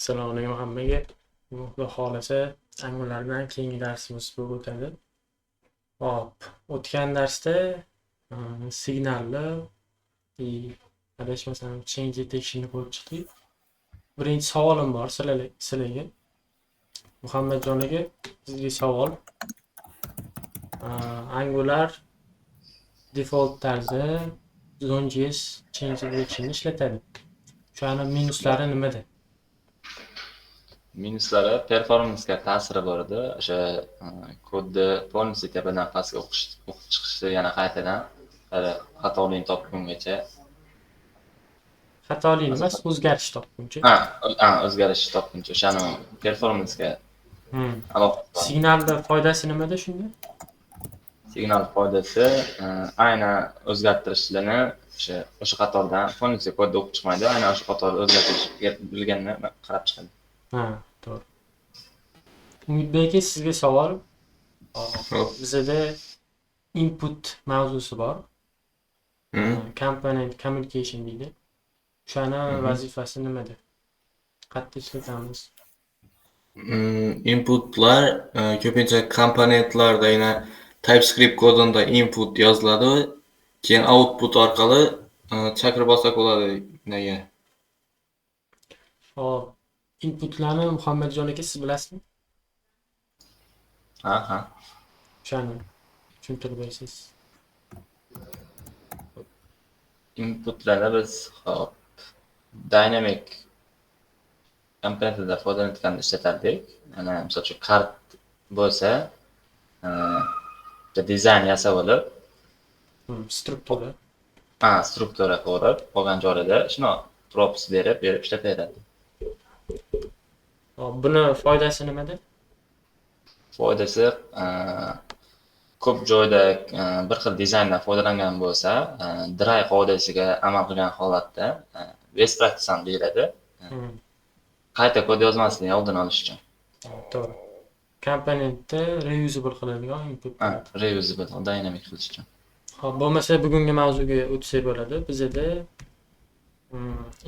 Assalomu alaykum hammaga. Xudo xolasa Angllar bilan keyingi darsimiz bo'lib o'tadi. Hop, o'tgan darsda signalni adashmasam change detection'ni ko'rib chiqdik. Birinchi savolim bor sizlarga. Muhammadjon aka, sizga savol. Angular default tarzda Zone.js change detection'ni ishlatadi. O'shaning minuslari nimada? Minuslari performansga ta'siri bor edi. O'sha kodni polniy tepadan pastga o'qib chiqishni yana qaytadan xatolikni topgungacha. Xatolik emas, o'zgarish topguncha. O'zgarish topguncha o'shani performansga aloqasi. Signalda foydasi nimada shunda? Signal foydasi aynan o'zgartirishlarni o'sha qatordan polniy kodni o'qib chiqmaydi, aynan o'sha qatorda o'zgartirish bilganini qarab chiqadi. To'g'ri. Umidbek aka, sizga savol. Bizada input mavzusi bor. Component communication deydi. O'shani vazifasi nimada? Qayerda ishlatamiz? Inputlar ko'pincha komponentlarda yana TypeScript kodida input yoziladi, keyin output orqali chaqirib bo'ladi nega. Hop, inputlarni Muhammadjon aka siz bilasizmi? Ha. O'shani tushuntirib berasiz. Inputlarni biz dynamic komponentlardan foydalanayotganda ishlatardik. Mana misol uchun kart bo'lsa, dizayn yasab olib, struktura qilib, qolgan joyida shuni props berib ishlataveradi. Hop, buni foydasi nimada? Foydasi ko'p joyda bir xil dizayndan foydalangan bo'lsa, dry qoidasiga amal qilgan holatda best practice ham deyiladi. Qayta kod yozmaslikni oldini olish uchun. To'g'ri. Komponentni reusable qiladigan input. Reusable, dynamic qilish uchun. Hop, bo'lmasa bugungi mavzuga o'tsak bo'ladi. Bizda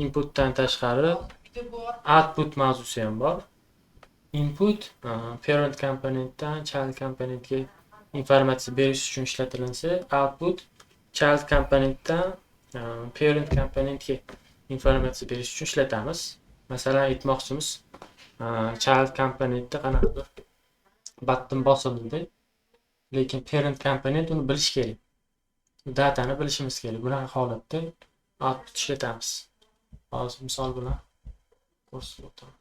inputdan tashqari output mavzusi ham bor. Input parent komponentdan child komponentga informatsiya berish uchun ishlatilinsa, output child komponentdan parent komponentga informatsiya berish uchun ishlatamiz. Masalan, aytmoqchimiz, child komponentda qanaqadir button bosildi, lekin parent komponent uni bilish kerak. Datani bilishimiz kerak. Bunaqa holatda output ishlatamiz. Hozir misol bilan ko'rsatib o'taman.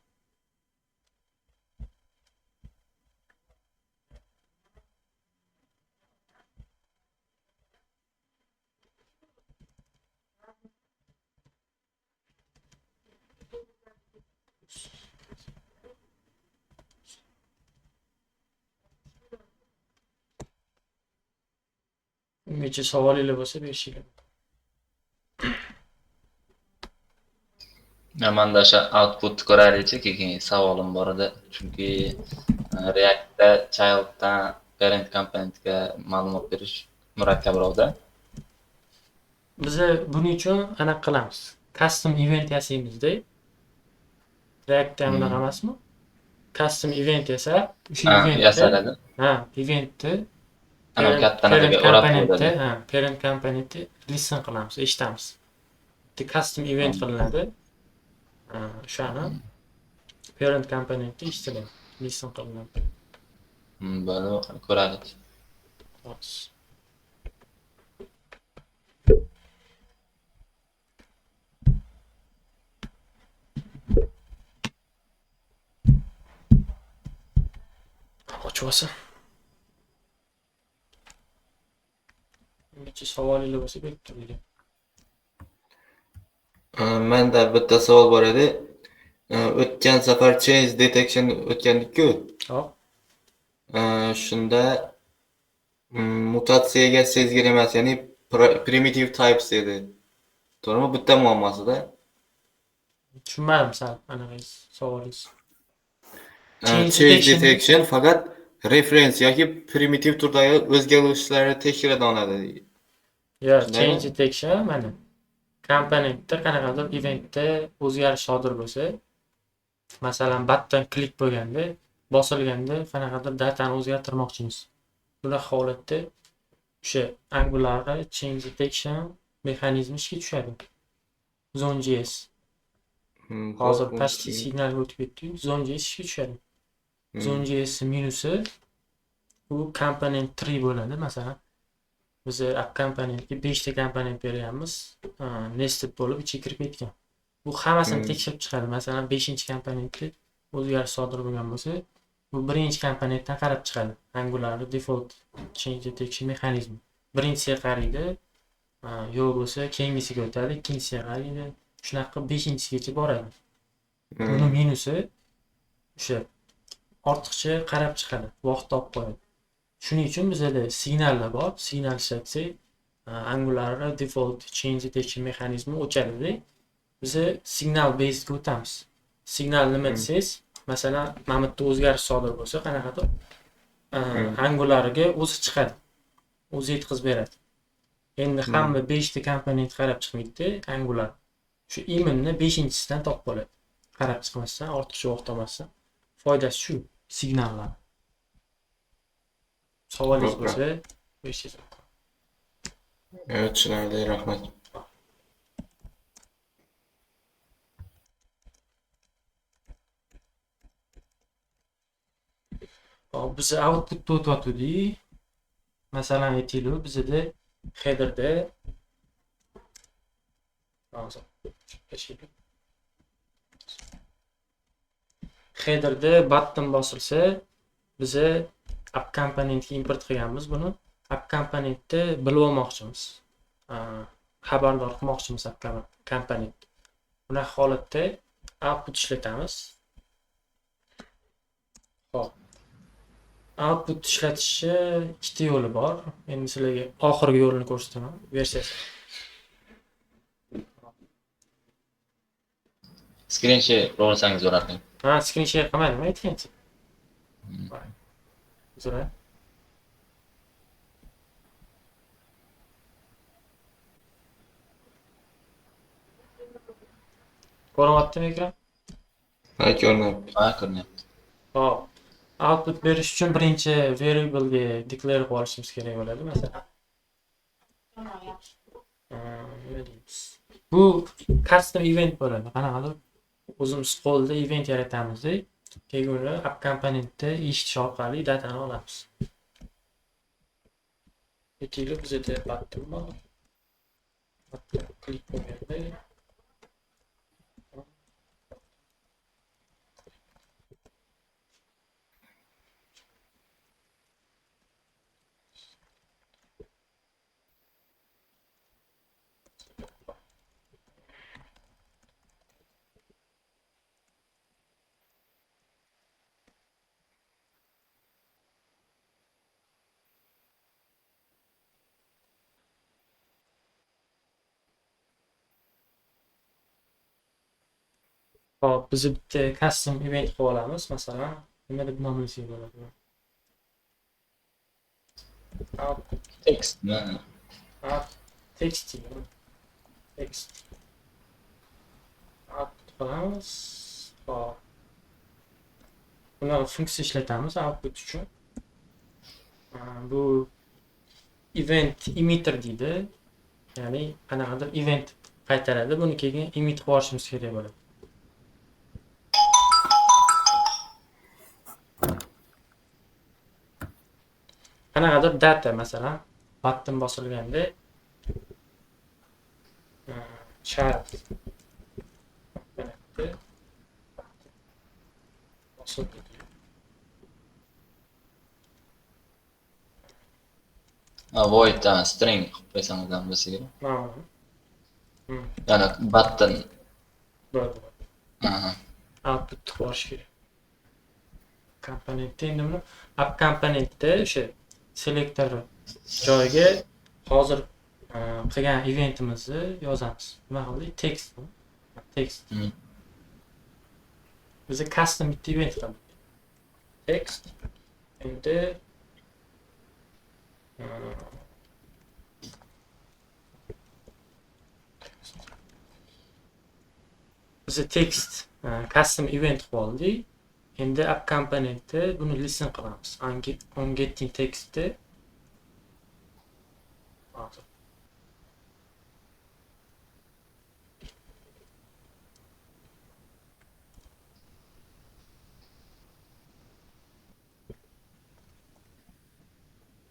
Ungacha savolingiz bo'lsa berishinglar. Manda o'sha output ko'raylikchi, keyin savolim bor edi. Chunki Reactda childdan parent komponentga ma'lumot berish murakkabroqda. Biz buning uchun anaqa qilamiz. Custom event yasaymizda. Reactda ham unaqa emasmi? Custom event yasab, o'sha eventni yasaladi. Eventni Ana katta narsaga o'rab qo'yadi. Parent komponentni listen qilamiz, eshitamiz. Bitta custom event qilinadi. O'shani parent komponentni eshitiladi, listen qilinadi. Buni ko'raylik. Ochib olsa. Ungacha savolingiz bo'lsa berib turinglar. Menda bitta savol bor edi. O'tgan safar change detection o'tgandik-ku. Hop. Shunda mutatsiyaga sezgir emas, ya'ni primitive types edi. To'g'rimi? Bitta muammosida. Tushunmadim sal anaqangiz savolingiz. Change detection faqat reference yoki primitive turdagi o'zgarishlarni tekshiradi oladi. Change detection mana komponentda qanaqadir eventda o'zgarish sodir bo'lsa, Masalan, button klik bo'lganda, bosilganda qanaqadir datani o'zgartirmoqchimiz. Bunaqa holatda o'sha Angular change detection mexanizmi ishga tushadi. Zone.js. Hozir почти signalga o'tib ketdik. Zone.js ishga tushadi. Zone.js minusi u component tree bo'ladi. Masalan, biz app komponentga 5 ta komponent berganmiz, nested bo'lib ichiga kirib ketgan. Bu hammasini tekshirib chiqadi. Masalan, 5-komponentda o'zgarish sodir bo'lgan bo'lsa, bu 1-komponentdan qarab chiqadi. Angular default change detection mexanizmi. Birinchisiga qaraydi, yo'q bo'lsa keyingisiga o'tadi, ikkinchisiga qaraydi. Shunaqa 5-gacha boradi. Buni minusi o'sha ortiqcha qarab chiqadi, vaqt olib qo'yadi. Shuning uchun bizda signallar bor. Signal ishlatsak, Angular default change detection mexanizmi o'chadi. Biz signal based ga o'tamiz. Signal nima desangiz, masalan, mana bu yerda o'zgarish sodir bo'lsa, qanaqadir Angularga o'zi chiqadi. O'zi yetkazib beradi. Endi hamma 5 ta komponent qarab chiqmaydi Angular. Shu iminni 5-chisidan topib oladi. Qarab chiqmasdan, ortiqcha vaqt olmasdan. Foydasi shu signallar. Savolingiz bo'lsa, berishingiz mumkin. Evet, tushunarli, rahmat. Hop, biz outputni o'tyapdik. Masalan, aytaylik, bizda headerda headerda button bosilsa, biz app komponentga import qilganmiz buni. App komponentni bilib olmoqchimiz. Xabardor qilmoqchimiz app komponent. Bunaqa holatda output ishlatamiz. Hop. Output ishlatishni ikkita yo'li bor. Endi sizlarga oxirgi yo'lini ko'rsataman. Versiyasi. Screen share qilsangiz bo'lardi. Screen share qilmadim, aytgancha. Zo'ra. Ko'ryaptimi ekran? Ha, ko'ryapti. Ha, ko'ryapti. Hop. Output berish uchun birinchi variable'ga declare qilib olishimiz kerak bo'ladi, masalan. Bu custom event bo'ladi. Qanaqadir o'zimiz qo'lda event yaratamiz. Keyin app komponentda eshitish orqali datani olamiz. Aytaylik, bizda button bor. Button klik bo'lganda hop, biz bitta custom event qilib olamiz, masalan, nima deb nomlasak bo'ladi? Text. Text. Text. Output qilamiz. Hop. Buni funksiya ishlatamiz output uchun. Bu event emitter deydi. Ya'ni qanaqadir event qaytaradi. Buni keyin emit qilib olishimiz kerak bo'ladi. Qanaqadir data, masalan, button bosilganda chart Void string qilib qo'ysangiz ham bo'lsa kerak. Ya'ni button. Bo'ldi. Output qilib olish kerak. Komponentda endi buni app komponentda o'sha selektor joyiga hozir qilgan eventimizni yozamiz. Nima qildik? Text. Text. Biz custom bitta event qildik. Text. Endi biz text custom event qildi. Endi app komponentda buni listen qilamiz. On getting textni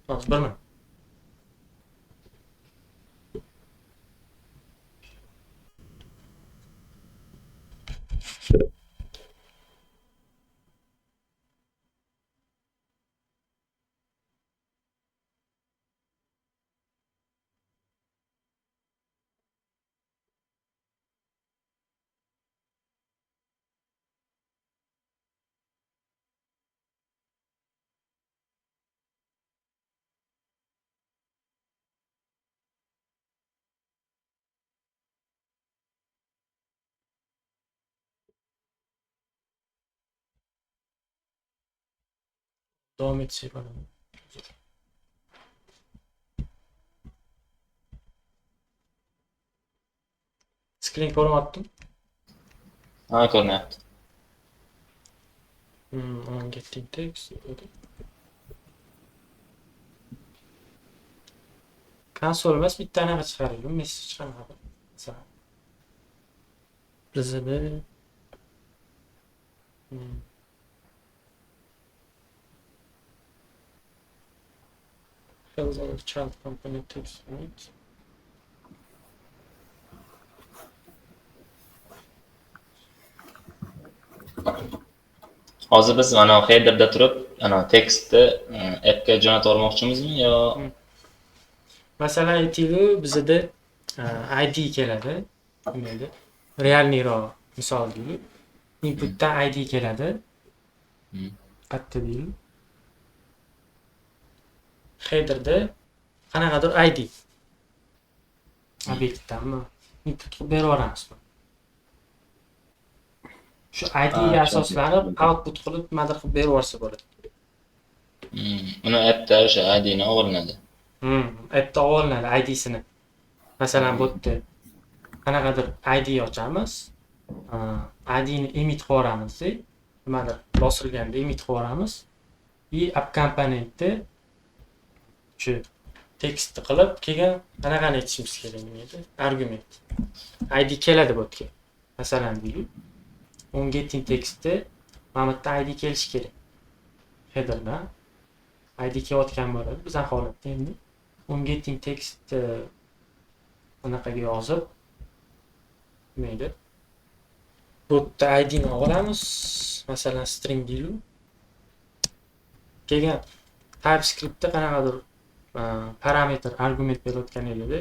hozir bir minut. Davom etsak bo'ladi. Screen ko'ryaptim. Ha, ko'rinyapti. On getting text. Konsol emas, bitta anaqa chiqarilgan, message qanaqa. Masalan. Bizda fills all the child component text, right? Hozir biz mana headerda turib, ana tekstni appga jo'natib yubormoqchimizmi yo Masalan, aytaylik, bizda ID keladi. Nima realniroq misol deylik. Inputdan ID keladi. Qayerda deylik? Headerda qanaqadir ID obyektdanmi input qilib berib yuboramiz. Shu IDga asoslanib output qilib nimadir qilib berib yuborsa bo'ladi. uni appda o'sha IDni olinadi. Appda olinadi IDsini. Masalan, bu yerda qanaqadir ID ochamiz. IDni emit qilib yuboramiz. Nimadir bosilganda emit qilib yuboramiz. App komponentni shu tekstni qilib keyin qanaqani aytishimiz kerak edi? Argument. ID keladi bu yerga. Masalan, deylik. On getting textni mana bu ID kelishi kerak. Headerdan ID kelayotgan bo'ladi. Bizning holatda endi on getting text bunaqaga yozib mayli. Bu yerda IDni olamiz. Masalan, string deylik. Keyin TypeScriptda qanaqadir parametr argument berayotgan edi.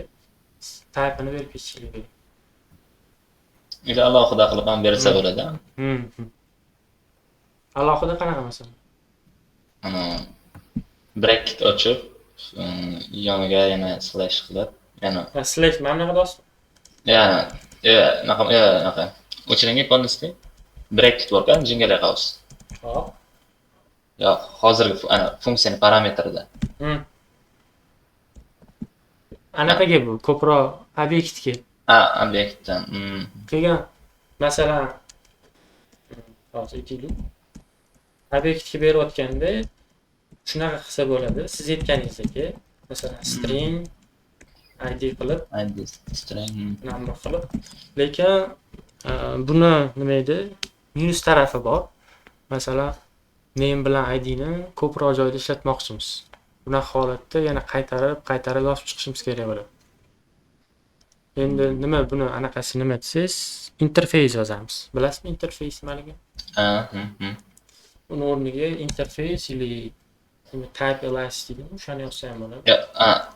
Type'ini berib ketishlik kerak. Ila alohida qilib ham bersa bo'ladi. Alohida qanaqa masalan? Ana bracket ochib, yoniga yana slash qilib, yana Slash mana bunaqa do'st. naqa. O'chiringa qoldirsa, bracket bor-ku, jingle house. Hop. Yo'q, hozirgi ana funksiyani parametrida. Anaqaga bu ko'proq obyektga. Obyektdan. Keyin masalan hozir aytaylik. Obyektga berayotganda shunaqa qilsa bo'ladi. Siz aytganingizdek, masalan string id qilib, id string number qilib. Lekin buni nima edi? Minus tarafi bor. Masalan, name bilan id ni ko'proq joyda ishlatmoqchimiz. Bunaqa holatda yana qaytarib yozib chiqishimiz kerak bo'ladi. Endi nima buni anaqasi nima desiz? Interface yozamiz. Bilasizmi interface nimaligi? Uni o'rniga interface ili type elastic o'shani yozsa ham bo'ladi.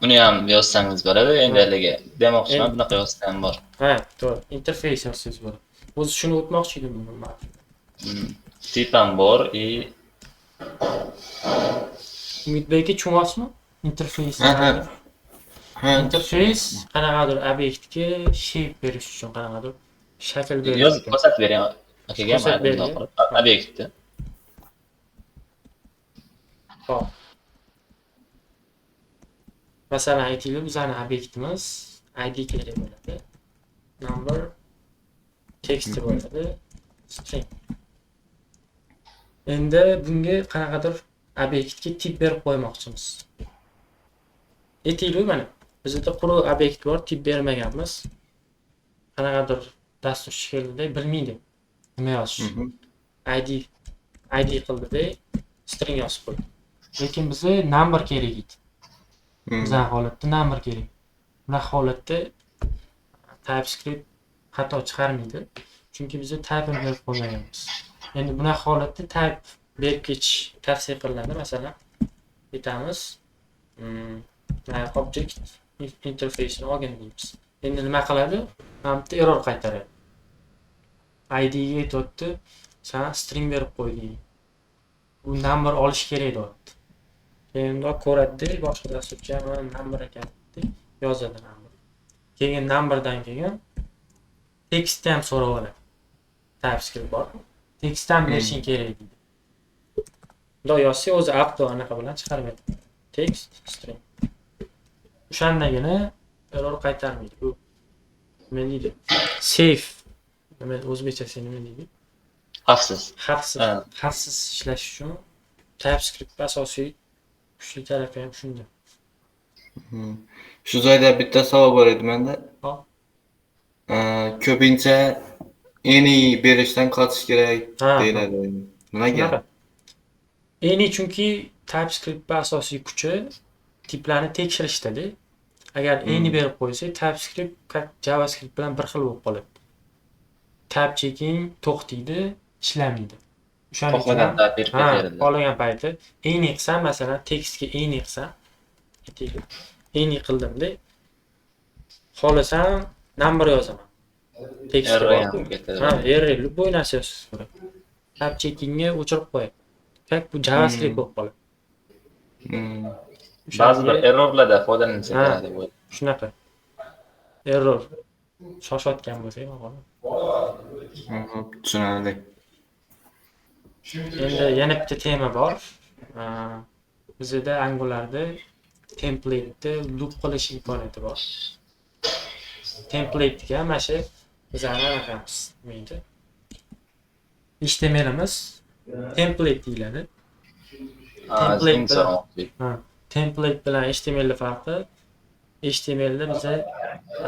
Uni ham yozsangiz bo'ladi. Endi haliga demoqchiman, bunaqa yozsa ham bor. To'g'ri. Interface yozsangiz bo'ladi. O'zi shuni o'tmoqchi edim men. Tip ham bor, Umidbekka tushunyapsizmi? Interface. Interface qanaqadir obyektga shape berish uchun qanaqadir shakl berish. Yozib ko'rsatib bering akaga, obyektni. Hop. Masalan, aytaylik, bizning obyektimiz id kerak bo'ladi. Number text bo'ladi. string. Endi bunga qanaqadir obyektga tip berib qo'ymoqchimiz. Aytaylik mana bizda quruq obyekt bor, tip bermaganmiz. Qanaqadir dasturchi keldida bilmaydi nima yozish. id qildida string yozib qo'ydi. Lekin bizga number kerak edi. Bizning holatda number kerak. Bunaqa holatda TypeScript xato chiqarmaydi. Chunki biz type berib qo'yganmiz. Endi bunaqa holatda type berib ketish tavsiya qilinadi. Masalan, aytamiz, object interface'ni olgin deymiz. Endi nima qiladi? Mana bitta error qaytaradi. id ga aytibdi, "Sen string berib qo'yding. Bu number olish kerak" deyapti. Endi ko'radi, boshqa dasturchi mana number ekan deb yozadi number. Keyin numberdan keyin tekstni ham so'rab oladi. TypeScript bor. Tekstdan berishing kerak deydi. Bunday yozsa o'zi auto anaqa bilan chiqarib beradi. Text string. O'shandagina error qaytarmaydi. Bu nima deydi? Safe. Nima o'zbekchasi nima deydi? Xavfsiz. Xavfsiz ishlash uchun TypeScript asosiy kuchli tarafi ham shunda. Shu joyda bitta savol bor edi menda. Hop. Ko'pincha any berishdan qochish kerak deyiladi. Nimaga? Any chunki TypeScript asosiy kuchi tiplarni tekshirishda. Agar any berib qo'ysa, TypeScript JavaScript bilan bir xil bo'lib qoladi. Type checking to'xtaydi, ishlamaydi. O'shaning uchun qolgan payti any qilsam, masalan, tekstga any qilsam, any qildimda, xohlasam number yozaman. Tekstga error любой narsa yozasiz. Type checkingni o'chirib qo'yadi. Bu JavaScript bo'lib qoladi. Ba'zi bir errorlarda foydalansa kerak deb o'ylayman. Shunaqa. Error shoshayotgan bo'lsak, maqola. Tushunarli. Endi yana bitta tema bor. Bizda Angular'da template'ni loop qilish imkoniyati bor. Template'ga mana shu bizning anaqamiz deydi. HTMLimiz template deyiladi. Template bilan HTML farqi. HTMLda biz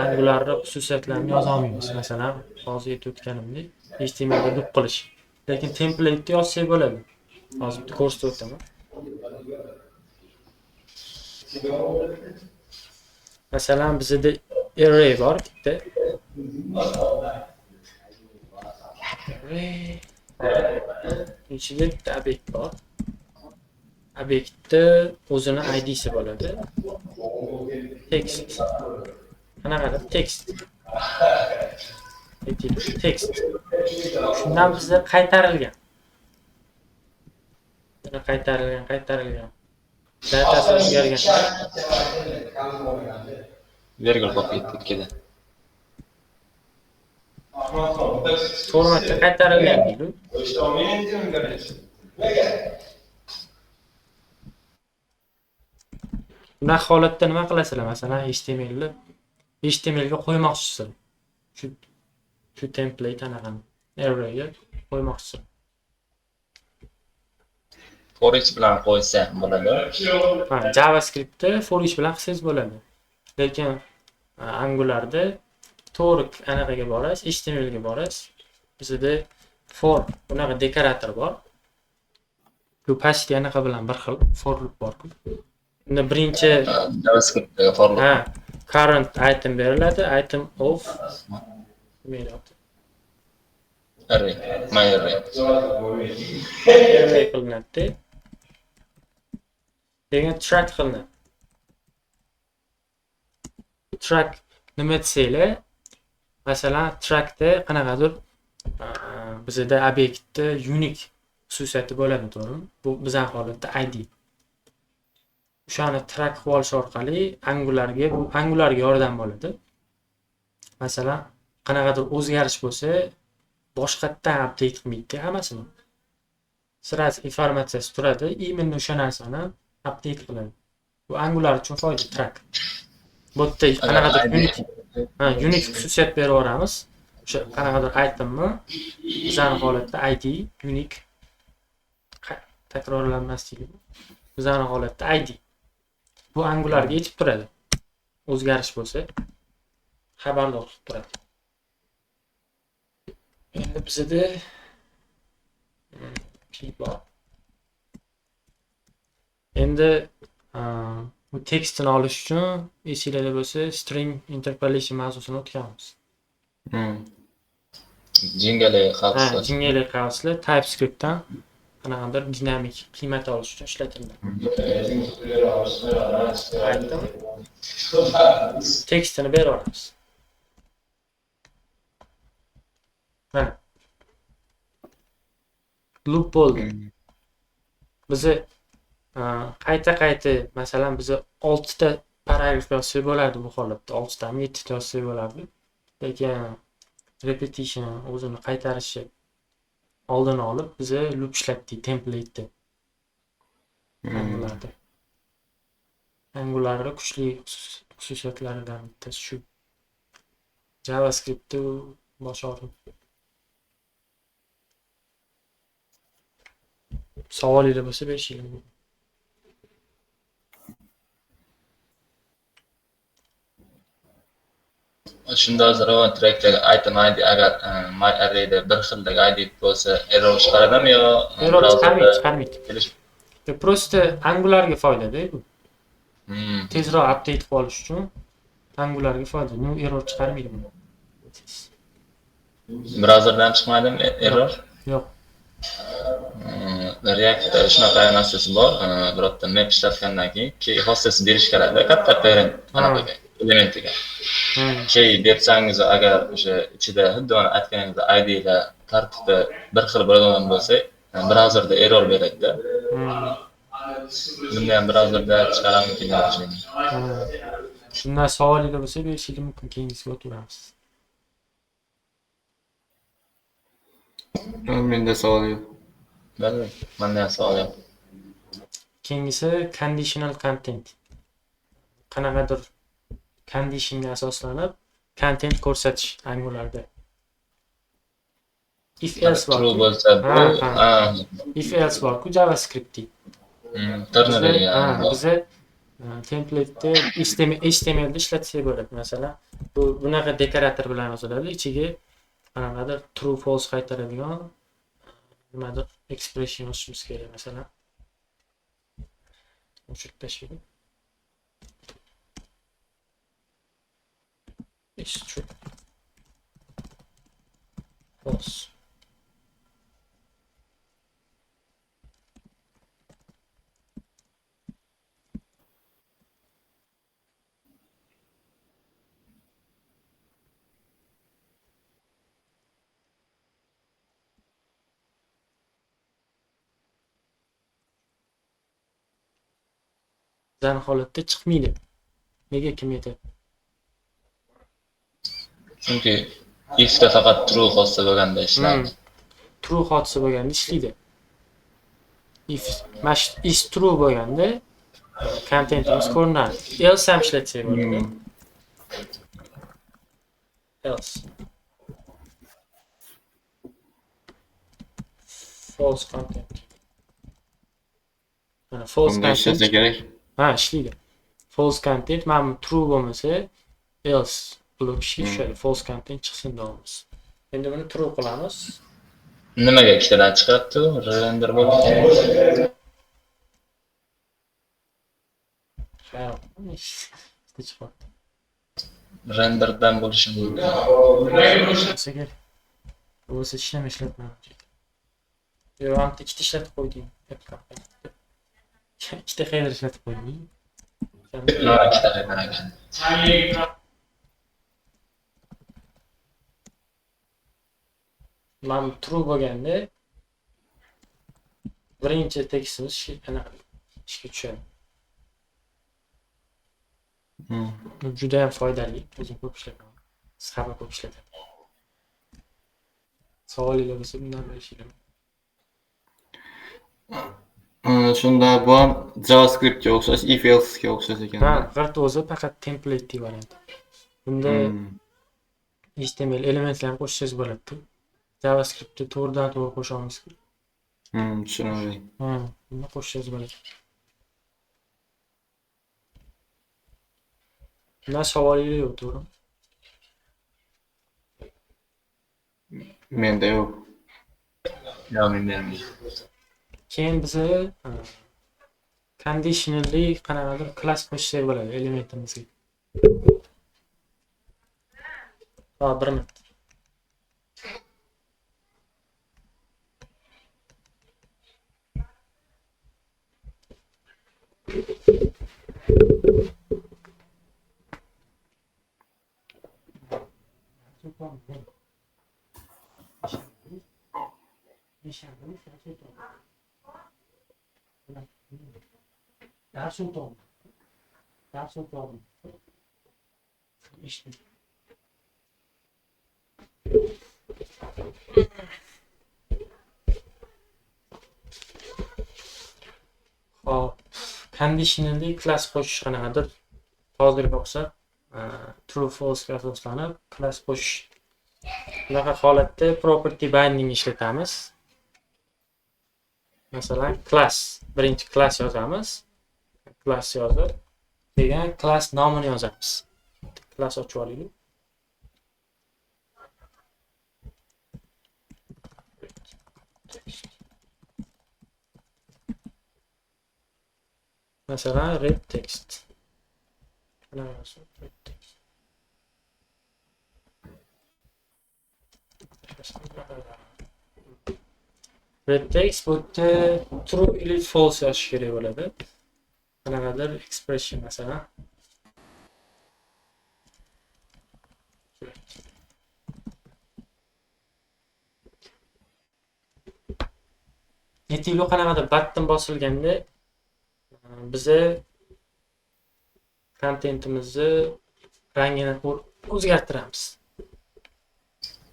Angular'da xususiyatlarni yoza olmaymiz. Masalan, hozir aytib o'tganimdek, HTMLda loop qilish. Lekin template'ni yozsak bo'ladi. Hozir bitta ko'rsatib o'taman. Masalan, bizda array bor bitta. Ichida bitta obyekt bor. Obyektda o'zini id'si bo'ladi. Text. Qanaqadir text. Text. Shundan bizda qaytarilgan. Buni qaytarilgan. Datasi o'zgargan. Virgul qo'yib ketdi ikkida. Formatda qaytarilgan deydi. Bunaqa holatda nima qilasizlar? Masalan, HTMLga qo'ymoqchisizlar. Shu template anaqani arrayga qo'ymoqchisizlar. For each bilan qo'ysa bo'ladi. JavaScriptda for each bilan qilsangiz bo'ladi. Lekin Angular'da to'g'ri anaqaga borasiz, HTMLga borasiz. Bizda for bunaqa dekorator bor. Bu pastki anaqa bilan bir xil for loop bor-ku. Unda birinchi JavaScriptga for loop. Current item beriladi, item of array, my array. Array qilinadi. Keyin track qilinadi. Track nima desanglar, masalan, trackda qanaqadir bizda obyektda unique xususiyati bo'ladi, to'g'rimi? Bu bizning holatda id. O'shani track qilib olish orqali Angularga yordam bo'ladi. Masalan, qanaqadir o'zgarish bo'lsa, boshqatdan update qilmaydi hammasini. Sirasi informatsiyasi turadi, imенно o'sha narsani update qiladi. Bu Angular uchun foyda track. Bu yerda qanaqadir unique xususiyat berib yuboramiz. o'sha qanaqadir aytdimmi, bizani holatda ID unique takrorlanmasligi. Bizani holatda ID. Bu Angularga yetib turadi. O'zgarish bo'lsa xabardor qilib turadi. Endi bizda bor. Endi bu tekstni olish uchun esingizda bo'lsa string interpolation mavzusini o'tganmiz. Jingle xavfsizlik. Jingle xavfsizlik TypeScriptdan qanaqadir dinamik qiymat olish uchun ishlatiladi. Tekstini beramiz. Mana loop bo'ldi. Bizi qayta masalan bizni 6 ta paragraf yozsak bo'ladi bu holatda. 6 ta 7 ta yozsak bo'ladi. Lekin repetition o'zini qaytarishi oldini olib bizni loop ishlatdik template'da. Angular'da kuchli xususiyatlaridan bittasi shu. JavaScript'ni boshqarib. Savolingiz bo'lsa berishing. Shunda hozir trackdagi item ID agar myArray'da bir xildagi ID bo'lsa error chiqaradimi yo Error chiqarmaydi. Prosta Angular'ga foydada bu. Tezroq update qilib olish uchun Angular'ga foyda. Bu error chiqarmaydi buni. Browserdan chiqmaydimi error? Yo'q. React'da shunaqa narsasi bor. Biroqda map ishlatgandan keyin key hostess berish kerak, katta parent anaqa elementiga. Key bersangiz agar o'sha ichida xuddi mana aytganingiz ID lar tartibda bir xil bo'ladigan bo'lsa, browserda error beradi-da. Bunda ham browserda chiqaramiz keyin. Shundan savolingiz bo'lsa berishingiz mumkin, keyingisiga o'tamiz. Menda savol yo'q. Bo'ldi. Menda ham savol yo'q. Keyingisi conditional content. Qanaqadir conditionga asoslanib content ko'rsatish Angular'da. If else bor. True bo'lsa bu, if else bor ku JavaScript'da. Biza template'da HTML'da ishlatsak bo'ladi. Masalan, bunaqa dekorator bilan yoziladi. Ichiga qanaqadir true false qaytaradigan nimadir expression yozishimiz kerak masalan. O'chirib tashlaydi. It's true. False. Bizani holatda chiqmaydi. Nega kim aytadi? Chunki ifda faqat true hodisa bo'lganda ishlaydi. True hodisa bo'lganda ishlaydi. If is true bo'lganda contentimiz ko'rinadi. Else ham ishlatsak bo'ladi. Else. False content. Mana false content kerak. ishlaydi. False content mana true bo'lmasa else blok ishga tushadi. False content chiqsin deymiz. Endi buni true qilamiz. Nimaga ikkitadan chiqyapti? Render bo'lishi. Renderdan bo'lishi mumkin. O'zi ishlama ishlatmayapti. Yo'q, anta ikkita ishlatib qo'yding. Ikkita header ishlatib qo'yding. Ikkita header ekan. Mana true bo'lganda birinchi tekstimiz ana ishga tushadi. Juda ham foydali. O'zim ko'p ishlataman. Siz ham ko'p ishlatasiz. Savolingiz bo'lsa bundan berishinglar. Shunda bu ham JavaScriptga o'xshash, if else'ga o'xshash ekan. G'irt o'zi faqat template variant. Bunda HTML elementlarni qo'shsangiz bo'ladi. JavaScriptni to'g'ridan-to'g'ri qo'sha olasiz. Tushunarli. Buni qo'shsangiz bo'ladi. Bundan savolingiz yo'q, to'g'rimi? Menda yo'q. Yo'q, menda ham. Keyin biza conditionally qanaqadir class qo'shsak bo'ladi elementimizga. Bir minut. Hop, conditionally class qo'shish qanaqadir hozirga o'xshab true false ga asoslanib class qo'shish. Bunaqa holatda property binding ishlatamiz. Masalan, class birinchi class yozamiz. Class yozib, keyin class nomini yozamiz. Class ochib olaylik. Masalan, red text. Red text bu true или false yozish kerak bo'ladi. Qanaqadir expression masalan. Aytaylik, qanaqadir button bosilganda biza kontentimizni rangini o'zgartiramiz.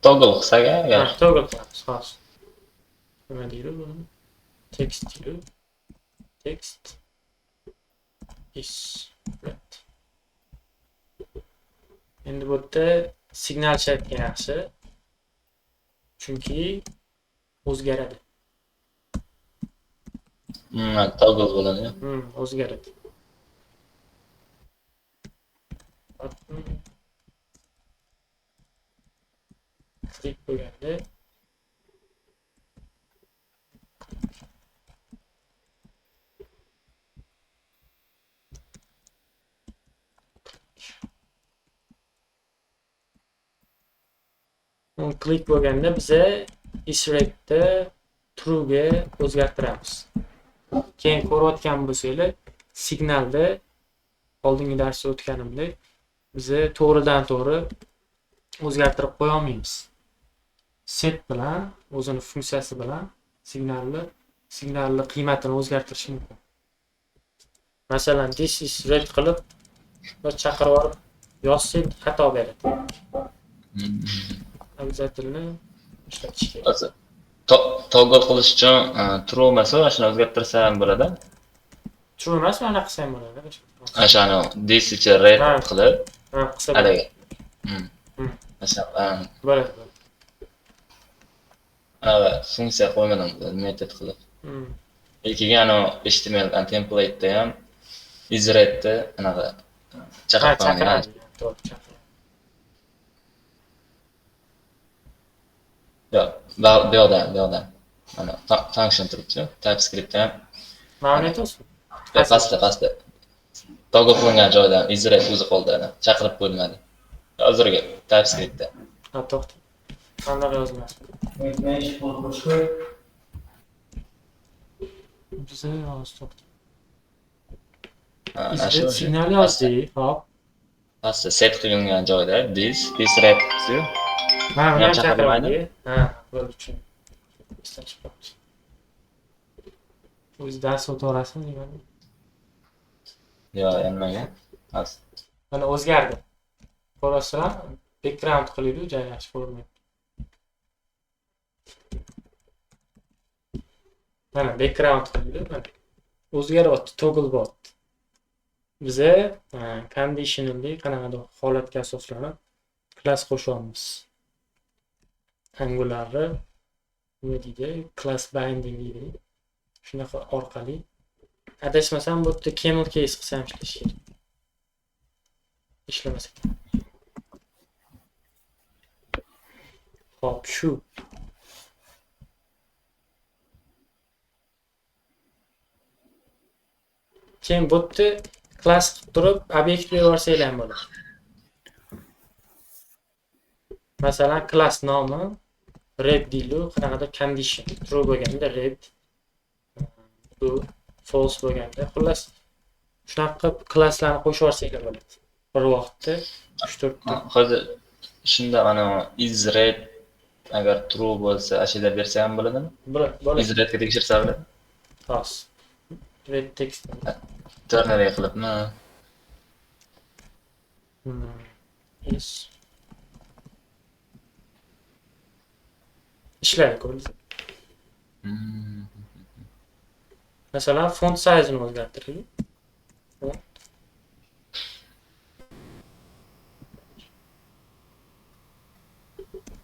Toggle qilsak, agar toggle qilamiz, xolos. Nima deydi buni? Text deydi. Text is red. Endi bu yerda signal chekka yaxshi. Chunki o'zgaradi. Toggle bo'ladi. O'zgaradi. Klik bo'lganda klik bo'lganda biza isRedni true ga o'zgartiramiz. Keyin ko'rayotgan bo'lsanglar, signalda oldingi darsda o'tganimdek biza to'g'ridan-to'g'ri o'zgartirib qo'ya olmaymiz. Set bilan o'zini funksiyasi bilan signalni qiymatini o'zgartirish mumkin. Masalan, this is red qilib chaqirib olib yozsak xato beradi. Обязательно ishlatish kerak. Toggle qilish uchun true emas, shuni o'zgartirsa ham bo'ladi. True emas, mana qilsa ham bo'ladi. Ashani this is red qilib, qilsa haligi. Masalan, bo'ladi. Funksiya qo'ymadim, method qilib. Keyin ana HTML template da ham is redni anaqa chaqirib qo'ygan. Yo'q, bu yoqda. Mana function turibdi, TypeScript ham. Mana aytasiz? Pastda. Toggle qilingan joyda is red o'zi qoldi, chaqirib qo'yilmadi. Hozirgi TypeScriptda. To'xta. Qanday yoziladi? Biza yozdik. Signal yozdik, hop. Pastda set qilingan joyda this red deb. Mana chaqirmaydi. Bo'ldi. Ishlab chiqamiz. O'zi dars o'tvorasizmi degan? Yo'q, endi Mana o'zgardi. Ko'rasizlar, background qilib joy yaxshi ko'rinadi. Mana background qilib, o'zgaryapti, toggle bo'lyapti. Biza conditionally qanaqadir holatga asoslanib class qo'shamiz. Angularni nima deydi? Class binding deydi. Shunaqa orqali adashmasam bu yerda camel case qilsa ham ishlashi kerak. Ishlamasa kerak. Hop, shu. Keyin bu yerda class qilib turib obyektga yuborsanglar ham bo'ladi. Masalan, class nomi red deydi, qanaqadir condition true bo'lganda red, bu false bo'lganda, xullas shunaqa qilib klasslarni qo'shib yuborsanglar bo'ladi. Bir vaqtda 3-4 ta. Hozir shunda mana is red agar true bo'lsa, ashula bersa ham bo'ladimi? Bo'ladi. Is redga tekshirsa bo'ladi. Xos. Red text. Ternary qilibmi? Is ishlaydi ko'rdingiz. Masalan, font size'ini o'zgartiraylik.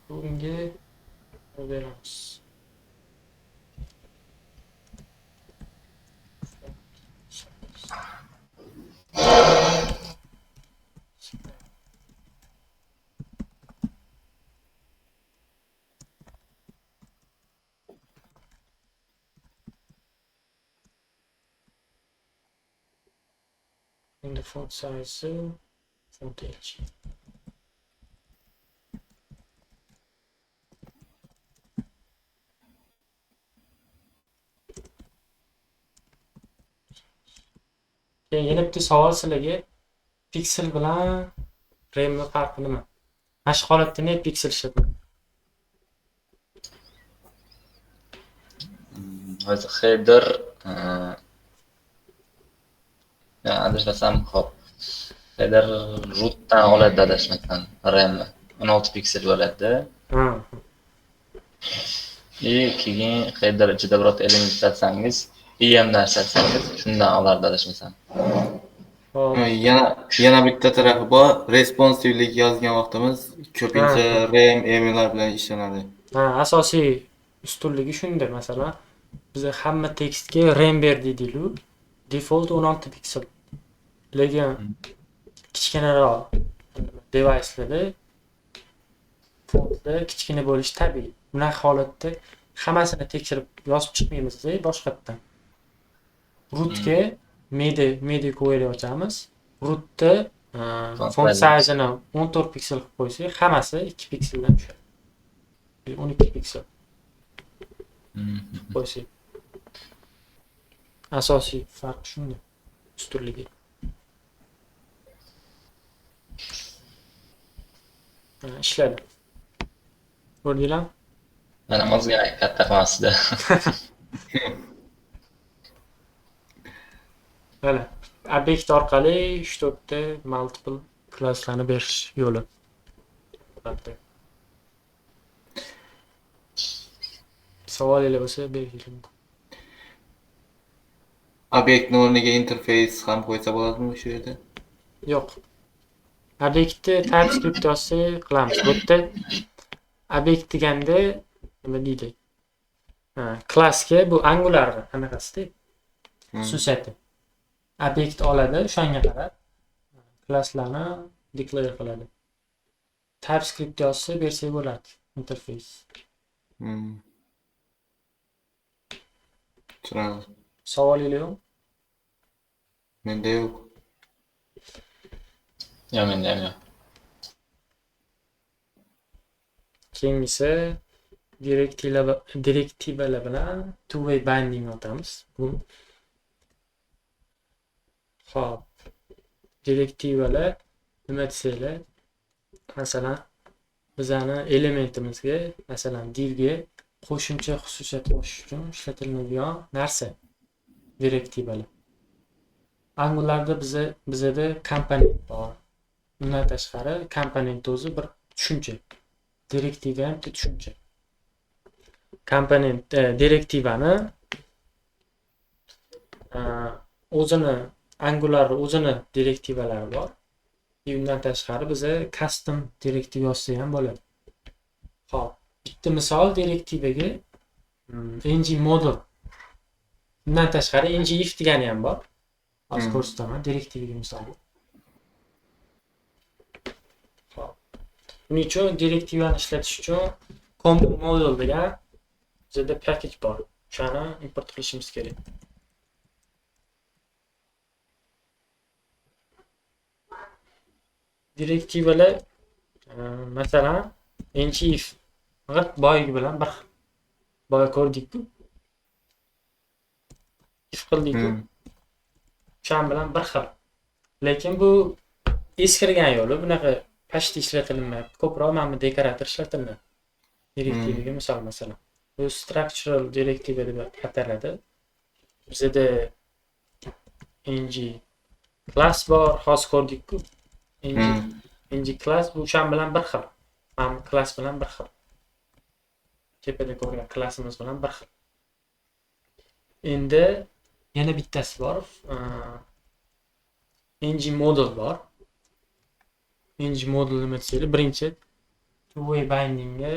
Bunga beramiz. In the font size, font age. Yana bitta savol sizlarga. Pixel bilan RAM farqi nima? Mana shu holatda ne pixel ishlataman? Hozir header adashmasam hop. Header rootdan oladi adashmasam RAM 16 piksel bo'ladi. Ha. Keyin header ichida birorta element ishlatsangiz, EMdan ishlatsangiz shundan olardi adashmasam. Hop. Yana bitta tarafi bor. Responsivelik yozgan vaqtimiz ko'pincha RAM, emelar bilan ishlanadi. Ha, asosiy ustunligi shunda. Masalan, biz hamma tekstga RAM ber deydiku. Default 16 piksel. Lekin kichkinaroq device'larda fontlar kichkina bo'lishi tabiiy. Bunaqa holatda hammasini tekshirib yozib chiqmaymiz-da boshqatdan. Rootga media query ochamiz. Rootda font size'ini 14 piksel qilib qo'ysak, hammasi 2 pikseldan tushadi. 12 piksel qo'ysak. Asosiy farq shunda. Ustunligi. Ishladi. Ko'rdinglar? Mana ozgina katta qilmasdi. Mana obyekt orqali 3-4 ta multiple klasslarni berish yo'li. Savolingiz bo'lsa berilgan. Obyektning o'rniga interface ham qo'ysa bo'ladimi shu yerda? Yo'q. Obyektni TypeScript yozsa qilamiz. Bu yerda obyekt deganda nima deydi? Klassga bu Angular anaqasida xususiyati. Obyekt oladi, o'shanga qarab klasslarni declare qiladi. TypeScript yozsa bersa bo'ladi interface. Tushunadi. Savolingiz yo'q? Menda yo'q. Yo'q, menda ham yo'q. Keyingisi direktivalar bilan two-way binding o'tamiz. Bu hop. Direktivalar nima desanglar? Masalan, bizani elementimizga, masalan, divga qo'shimcha xususiyat qo'shish uchun ishlatiladigan narsa direktivalar. Angularda bizada komponent bor. Undan tashqari komponent o'zi bir tushuncha. Direktiva ham tushuncha. Komponent direktivani o'zini Angular o'zini direktivalari bor. Undan tashqari biza custom direktiv yozsa ham bo'ladi. Xo'p, bitta misol direktivaga ng model. Bundan tashqari ng if degani ham bor. Hozir ko'rsataman direktivaga misol. Xo'p. Buning uchun direktivani ishlatish uchun combo model degan bizda package bor. O'shani import qilishimiz kerak. Direktivalar masalan ng if faqat boyagi bilan bir xil. Boya ko'rdik-ku. If qildik-ku. O'shan bilan bir xil. Lekin bu eskirgan yo'li, bunaqa pashti ishlatilmayapti. Ko'proq mana bu dekorator ishlatiladi. Direktivaga misol masalan. Bu structural directive deb ataladi. Bizda ng class bor, hozir ko'rdik-ku. ng class bu o'shan bilan bir xil. Mana bu class bilan bir xil. Tepada ko'rgan klassimiz bilan bir xil. Endi yana bittasi bor. ng model bor. ng model nima desanglar, birinchi two-way bindingga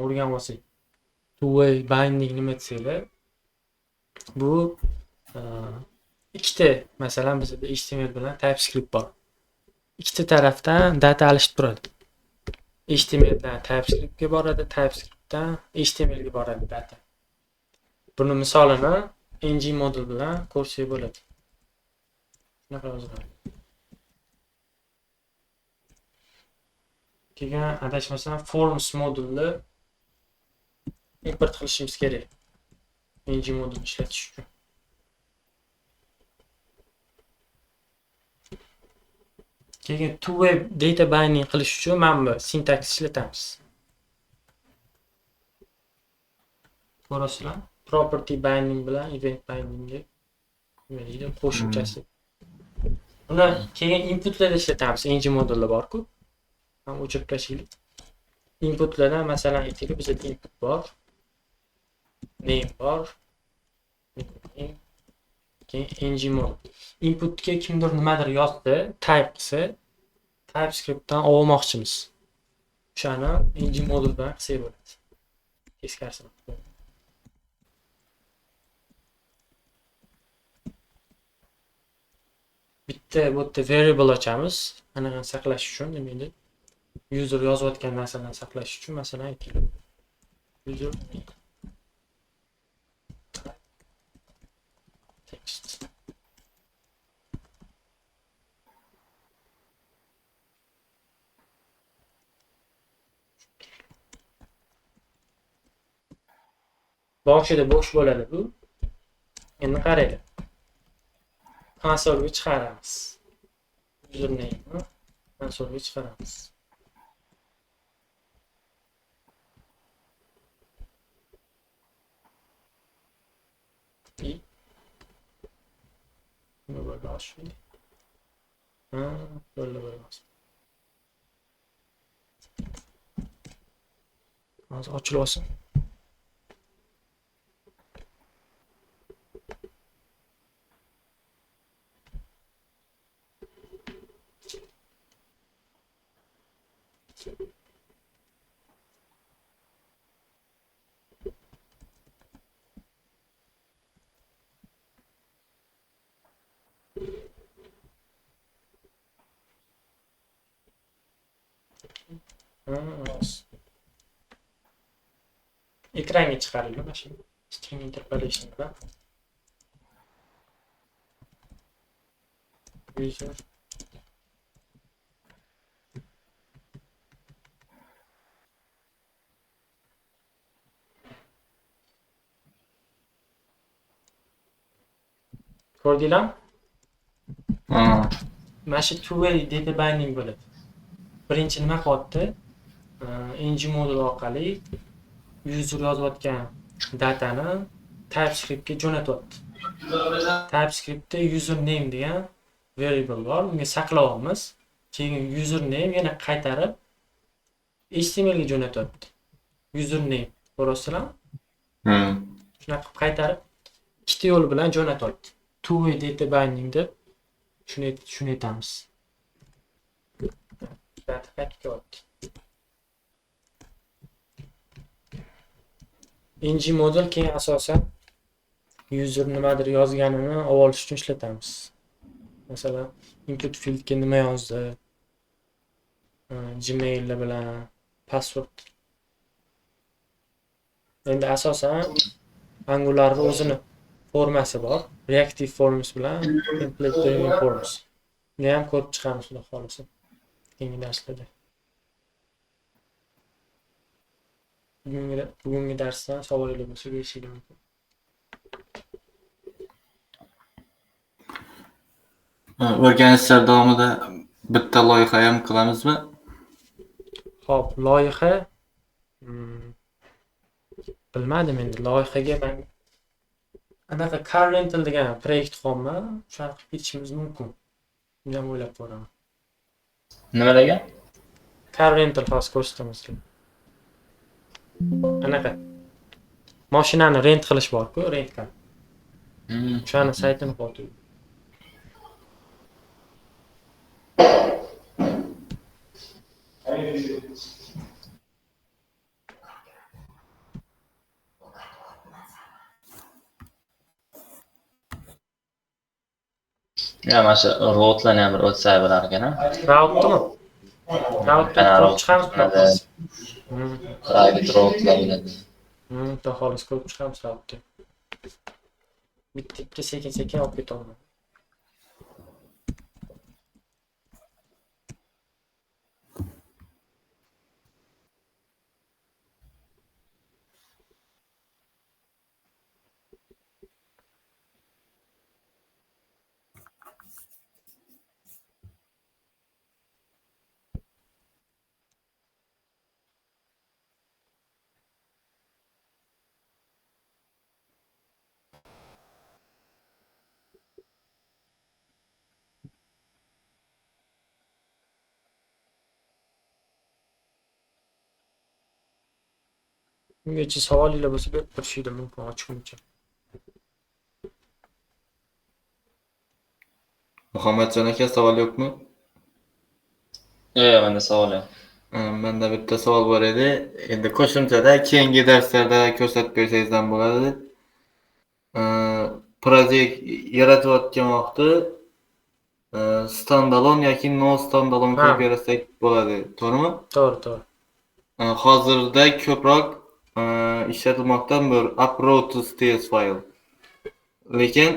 o'rganib olsak. Two-way binding nima desanglar, bu ikkita, masalan bizda HTML bilan TypeScript bor. Ikkita tarafdan data alishib turadi. HTML dan TypeScriptga boradi, TypeScriptdan HTML ga boradi data. Buni misolini ng model bilan ko'rsak bo'ladi. Shunaqa yoziladi. Keyin adashmasam forms modulni import qilishimiz kerak. ng modulni ishlatish uchun. Keyin two-way data binding qilish uchun mana bu syntax ishlatamiz. Ko'rasizlar? Property binding bilan event bindingga nima deydi, qo'shimchasi. Uni keyin inputlarda ishlatamiz. ng moduli bor-ku. Ham o'chirib tashlaylik. Inputlardan masalan aytaylik, bizda input bor. Name bor. Keyin ng model. Inputga kimdir nimadir yozdi, type qilsa, TypeScriptdan olmoqchimiz. O'shani ng model bilan qilsak bo'ladi. Teskarisini. Bitta bu yerda variable ochamiz. Anaqani saqlash uchun, demaydi. User yozayotgan narsalarni saqlash uchun, masalan aytaylik. User text. Boshida bo'sh bo'ladi bu. Endi qaraylik. Konsolga chiqaramiz. Username konsolga chiqaramiz. Nima bo'ladi? Bo'ldi. Hozir ochilib olsin. Ekranga chiqarildi mana shu string interpolation bilan. User ko'rdinglar? Mana shu two-way data binding bo'ladi. Birinchi nima qilyapti? ng modul orqali user yozayotgan datani TypeScriptga jo'natyapti. TypeScriptda username degan variable bor, unga saqlayapmiz. Keyin username yana qaytarib HTML ga jo'natyapti. Username ko'rasizlarmi? Shunaqa qilib qaytarib ikkita yo'l bilan jo'natyapti. Two-way data binding deb shuni aytamiz. qaytib kelyapti. ng model keyin asosan user nimadir yozganini olib olish uchun ishlatamiz. Masalan, input fieldga nima yozdi? Gmail bilan password. Endi asosan Angularning o'zini formasi bor. Reactive forms bilan template driven forms. Buni ham ko'rib chiqamiz xudo xolasa. Keyingi darslarda. Bugungi darsdan savollar bo'lsa berishinglar mumkin. O'rganishlar davomida bitta loyiha ham qilamizmi? Xo'p, loyiha bilmadim endi. Loyihaga men anaqa car rental degan proyekt qolman. O'shani qilib ketishimiz mumkin. Buni ham o'ylab ko'raman. Nima degan? Car rental hozir ko'rsatamiz. Anaqa mashinani rent qilish bor-ku, rent car. O'shani saytini qo'ydim. Ya mana shu routlarni ham bir o'tsa bo'lar ekan-a. Routedmi? Routedni ko'rib chiqamiz. Private routlar bo'ladi. Xudo xolos ko'rib chiqamiz routedni. Bitta sekin-sekin olib ketaman. Bungacha savolinglar bo'lsa berib turishinglar mumkin ochiqmuncha. Muhammadjon aka savol yo'qmi? Menda savol yo'q. Menda bitta savol bor edi. Endi qo'shimchada keyingi darslarda ko'rsatib bersangiz ham bo'ladi. Projekt yaratayotgan vaqtda standalone yoki no standalone qilib yarasak bo'ladi, to'g'rimi? To'g'ri. Hozirda ko'proq ishlatilmoqda bir upload to stage file. Lekin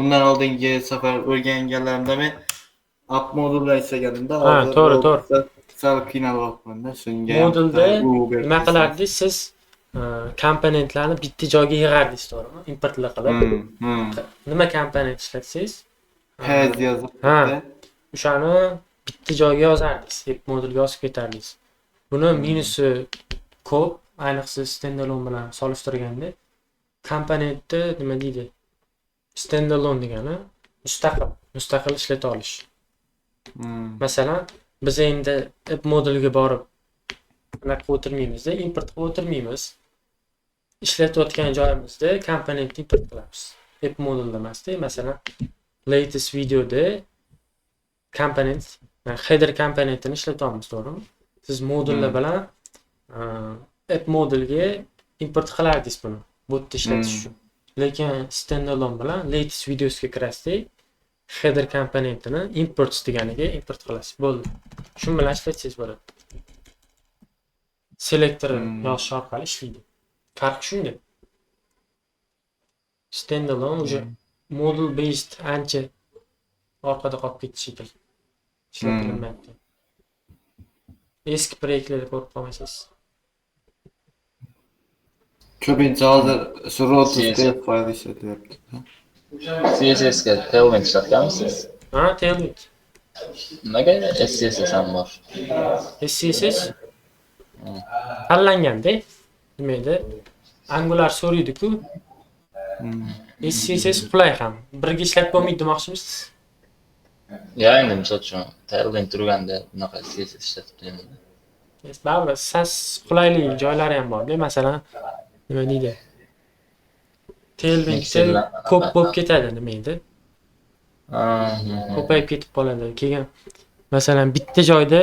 undan oldingi safar o'rganganlarimda men app modulda ishlaganimda to'g'ri. Sal qiynalibman-da shunga. Modulda nima qilardingiz siz? Komponentlarni bitta joyga yig'ardingiz, to'g'rimi? Importlar qilib. Nima komponent ishlatsangiz, Paz yozib, o'shani bitta joyga yozardingiz, app modulga yozib ketardingiz. Buni minusi ko'p, ayniqsa standalone bilan solishtirganda. Komponentni nima deydi? Standalone degani mustaqil ishlata olish. Masalan, biz endi app modulga borib anaqa o'tirmaymiz, import qilib o'tirmaymiz. Ishlatayotgan joyimizda komponentni import qilamiz. App modulda emasda, masalan, latest videoda komponent, header komponentini ishlatamiz, to'g'rimi? Siz modullar bilan app modulga import qilardingiz buni, botni ishlatish uchun. Lekin standalone bilan latest videosga kirasizda, header komponentini imports deganiga import qilasiz. Bo'ldi. Shu bilan ishlatsangiz bo'ladi. Selektor yozish orqali ishlaydi. Farq shunda. Standalone уже model based ancha orqada qolib ketdi shekilli. Ishlatilmayapti. Eski proyektlarni ko'rib qolmaysiz. Ko'pincha hozir shu road to stage file ishlatyapti. CSS ga Tailwind ishlatganmisiz? Tailwind. Nimaga SCSS ham bor? SCSS tanlanganda nima edi? Angular so'raydi-ku. SCSS qulay ham. Birga ishlatib bo'lmaydi demoqchimisiz? Ya, endi misol uchun Tailwind turganda bunaqa CSS ishlatib turman. Baribir SAS qulaylik joylari ham bor. Masalan, nima deydi? Tailwind ko'p bo'lib ketadi, nima edi? Ko'payib ketib qoladi. Keyin masalan bitta joyda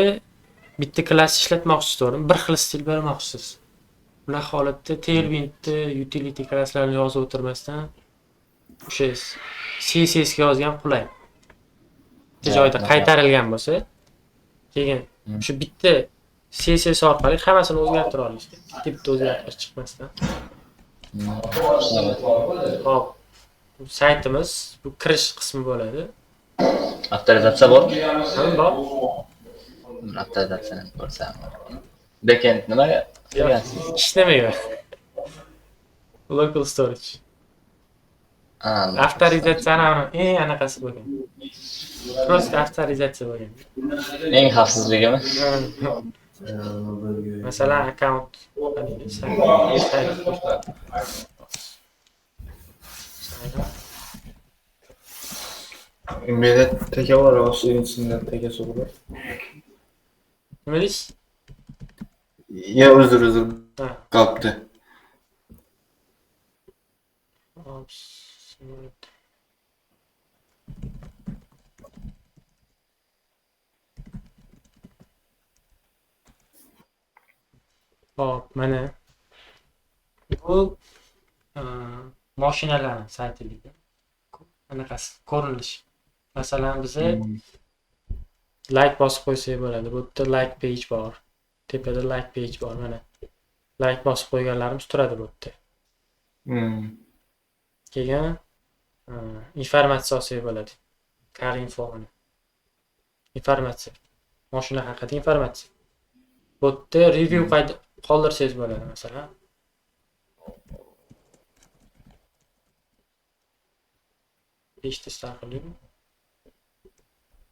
bitta klass ishlatmoqchisiz, to'g'rimi? Bir xil stil bermoqchisiz. Bunaqa holatda Tailwindni utility klasslarini yozib o'tirmasdan o'sha CSS ga yozgan qulay. Bitta joyda qaytarilgan bo'lsa, keyin shu bitta CSS orqali hammasini o'zgartira olasiz. Bitta o'zgartirish chiqmasdan. Hop. Bu saytimiz, bu kirish qismi bo'ladi. Avtorizatsiya bor. Ham bor. Avtorizatsiyani ko'rsam. Backend nimaga qilgansiz? Ishlamaydi. Local storage. Avtorizatsiyani eng anaqasi bo'lgan. Prosta avtorizatsiya bo'lgan. Eng xavfsizligimi? Masalan, account Embedded tekabor ochilishini tegasi bo'ladi. nima deysiz? Ya uzr Ha. qolibdi. Hop, mana bu mashinalarning saytiligi. Anaqasi ko'rinish. Masalan, biza like bosib qo'ysak bo'ladi. Bu yerda like page bor. Tepada like page bor mana. Like bosib qo'yganlarimiz turadi bu yerda. Keyin informatsiya olsak bo'ladi. Car info. Informatsiya. Mashina haqida informatsiya. Bu yerda review qoldirsangiz bo'ladi, masalan. Beshta tarqalaymi?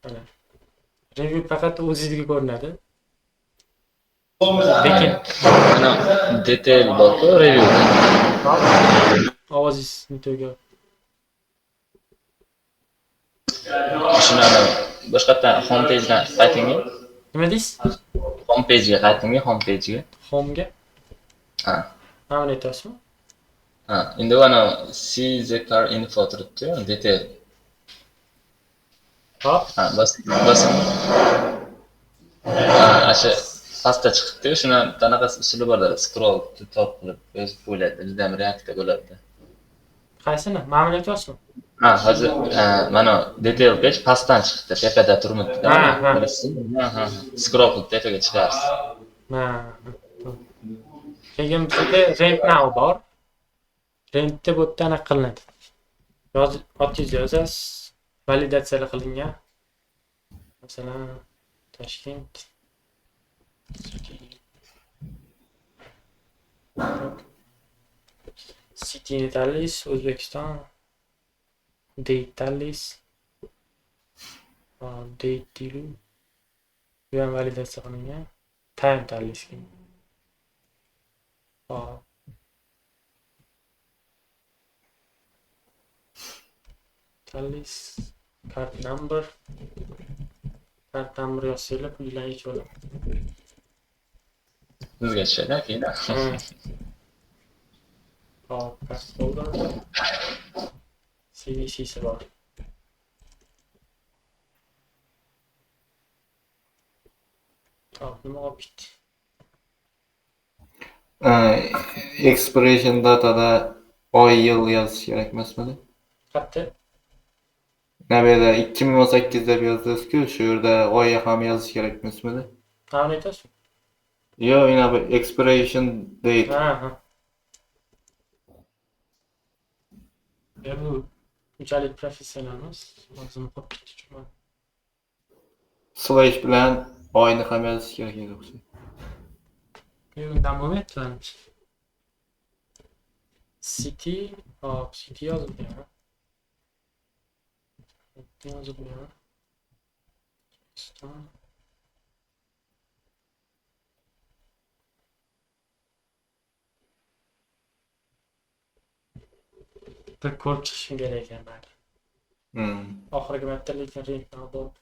Mana. Review faqat o'zingizga ko'rinadi. Lekin Mana detail bor-ku reviewda. ovozingiz mitoga. Shuni boshqatdan home pagedan qayting. Nima deysiz? Home page'ga qayting, home page'ga. Home'ga. Ha. Mana aytasizmi? Ha, endi ana see the car info turibdi, detail. Hop. Ha, bosim. Ha, asha pastda chiqibdi, shuni qanaqa usuli borlar, scroll to top qilib o'zib qo'yiladi, juda ham reaktda bo'ladi. Qaysini? Ma'lum aytyapsizmi? Ha, hozir mana detail page pastdan chiqdi, tepada turibdi. Ha. Scroll qilib tepaga chiqarsiz. Ha. Keyin bizda rent now bor. Rentda bu yerda anaqa qilinadi. Otingizni yozasiz, validatsiya qilingan. Masalan, Toshkent. City Italis, O'zbekiston. Date Italis. Date dilu. Bu ham validatsiya qilingan. Time Italis. Italis. Card number. Card number yozsanglar pullarni yechib oladi. Bizga tushadi keyin. Hop, card folder. CVC'si bor. Hop, nima olib ketdi? Expiration datada oy yil yozish kerak emasmidi? Qayerda? Nabeda 2018 deb yozasiz-ku, shu yerda oyni ham yozish kerak emasmidi? Qani aytasiz? Yo, ina bu expiration date. Ha. Bu unchalik professional emas. O'zim qo'yib ketdim. Slash bilan oyni ham yozish kerak edi o'xshaydi. Undan bo'lmayapti. City, hop, city yozilgan. Yozilgan. Bir ko'rib chiqishim kerak ekan bari. Oxirgi marta lekin rentni olib.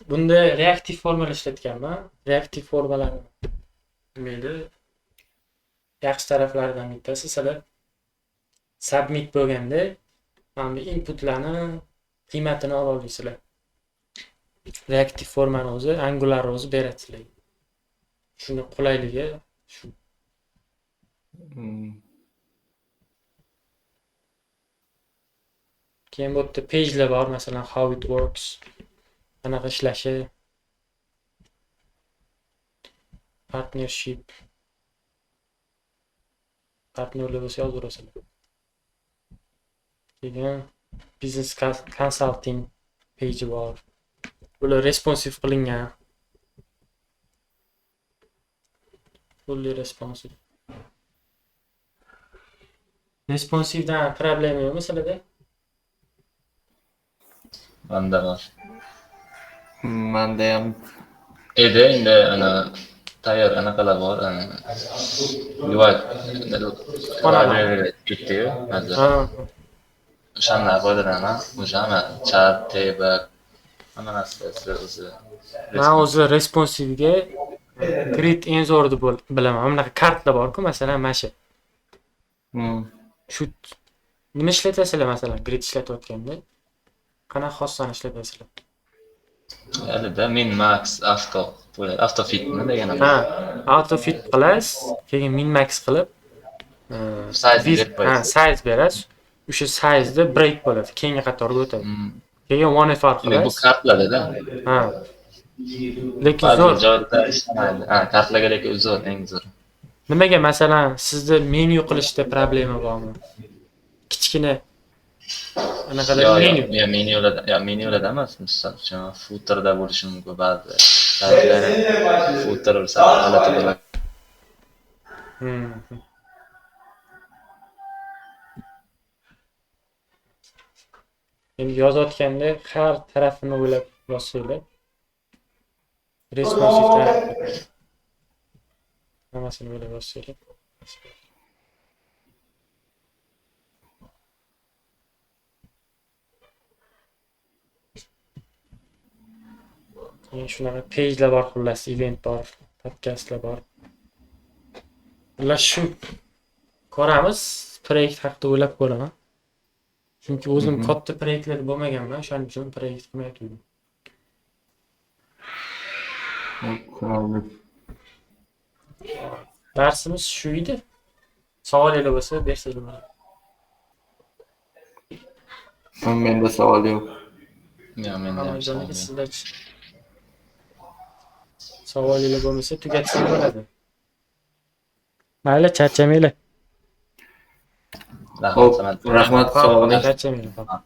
Bunda reaktiv formula ishlatganman. Reaktiv formalarni bilmaydi. Yaxshi taraflaridan bittasi sizlar submit bo'lganda mana bu inputlarni qiymatini ola olasizlar. reaktiv formani o'zi, Angularni o'zi beradi sizlarga. Shuni qulayligi shu. Hmm. Keyin bu yerda page'lar bor, masalan, how it works. Qanaqa ishlashi. Partnership. Partnerlar bo'lsa yozaverasizlar. Keyin business consulting page bor. Bular responsive qilingan. Fully responsive. Responsive'dan problem yo'qmi sizlarda? Manda bor. Menda ham Edi, endi ana tayyor anaqalar bor. UI ketdi-yu hozir. Ha. O'shandan foydalanaman. O'sha chat, tebak, hamma narsasi o'zi. Men o'zi responsive'ga grid eng zo'r deb bilaman. Bunaqa kartlar bor-ku, masalan, mana shu. Shu nima ishlatasizlar masalan grid ishlatayotganda? Qanaqa xossani ishlatasizlar? Adida min max autofitni degan. Ha, autofit qilasiz, keyin min max qilib size berasiz. O'sha size'da break bo'ladi, keyinga qatorga o'tadi. Keyin one far Bu qilasiz. kartlarda. Ha. Lekin Ba'zi zo'r. joyda ishlamaydi. Kartlarga lekin zo'r, eng zo'r. Nimaga masalan sizda menyu qilishda problema bormi? Kichkina anaqada menyu. Menyularda emas, misol uchun footerda bo'lishi mumkin ba'zi. Saytlarda footer bo'lsa g'alati bo'ladi. Endi yozayotganda har tarafini o'ylab yozsanglar. Responsive taraf. Hammasini o'ylab yozsanglar. Keyin shunaqa page'lar bor, xullas, event bor, podcastlar bor. Ular shu ko'ramiz, proyekt haqida o'ylab ko'raman. Chunki o'zim katta proyektlar bo'lmaganman, shuning uchun proyekt qilmayapman. Darsimiz shu edi. Savollar bo'lsa bersanglar. menda savol yo'q. Menda ham Savollar bo'lmasa tugatsak bo'ladi. Mayli, charchamanglar. Rahmat, sog' bo'ling. Charchamanglar.